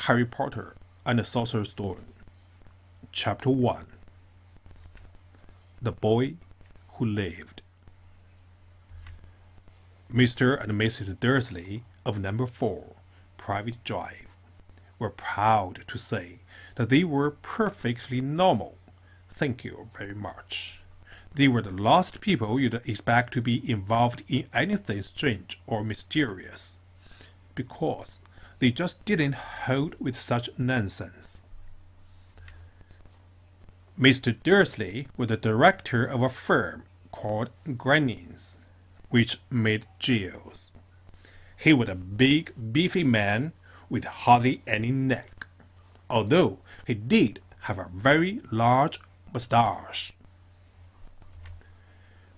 Harry Potter and the Sorcerer's Stone. Chapter 1. The Boy Who Lived. Mr. and Mrs. Dursley of number 4, Private Drive, were proud to say that they were perfectly normal. Thank you very much. They were the last people you'd expect to be involved in anything strange or mysterious, because they just didn't hold with such nonsense. Mr. Dursley was the director of a firm called Grannings, which made jewels. He was a big, beefy man with hardly any neck, although he did have a very large moustache.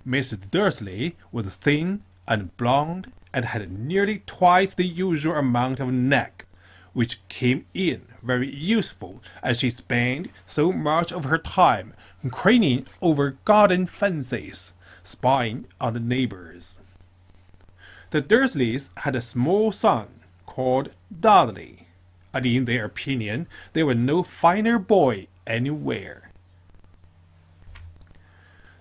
Mrs. Dursley was thin and blonde and had nearly twice the usual amount of neck, which came in very useful as she spent so much of her time craning over garden fences, spying on the neighbors. The Dursleys had a small son called Dudley, and in their opinion there was no finer boy anywhere.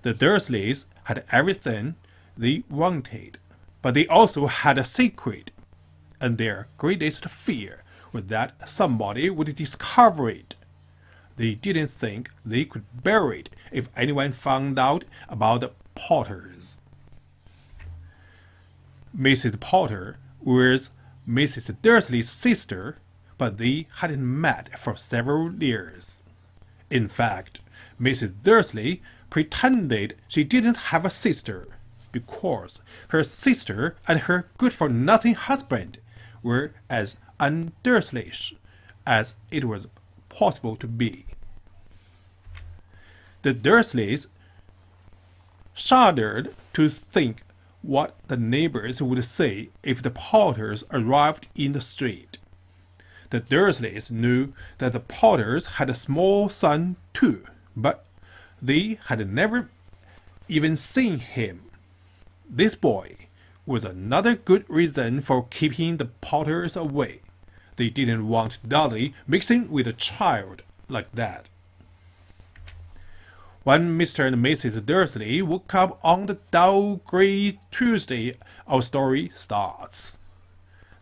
The Dursleys had everything they wanted, but they also had a secret, and their greatest fear was that somebody would discover it. They didn't think they could bear it if anyone found out about the Potters. Mrs. Potter was Mrs. Dursley's sister, but they hadn't met for several years. In fact, Mrs. Dursley pretended she didn't have a sister, because her sister and her good-for-nothing husband were as un-Dursleyish as it was possible to be. The Dursleys shuddered to think what the neighbors would say if the Potters arrived in the street. The Dursleys knew that the Potters had a small son too, but they had never even seen him. This boy was another good reason for keeping the Potters away. They didn't want Dudley mixing with a child like that. When Mr. and Mrs. Dursley woke up on the dull grey Tuesday, our story starts.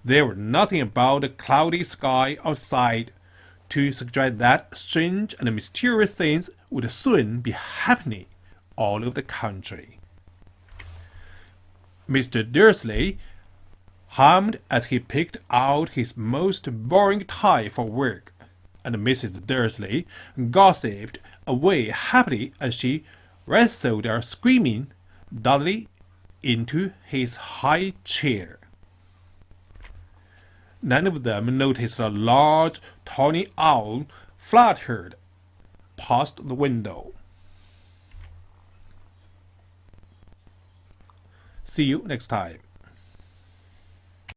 There was nothing about the cloudy sky outside to suggest that strange and mysterious things would soon be happening all over the country. Mr. Dursley hummed as he picked out his most boring tie for work, and Mrs. Dursley gossiped away happily as she wrestled a screaming Dudley into his high chair. None of them noticed a large tawny owl fluttered past the window. See you next time.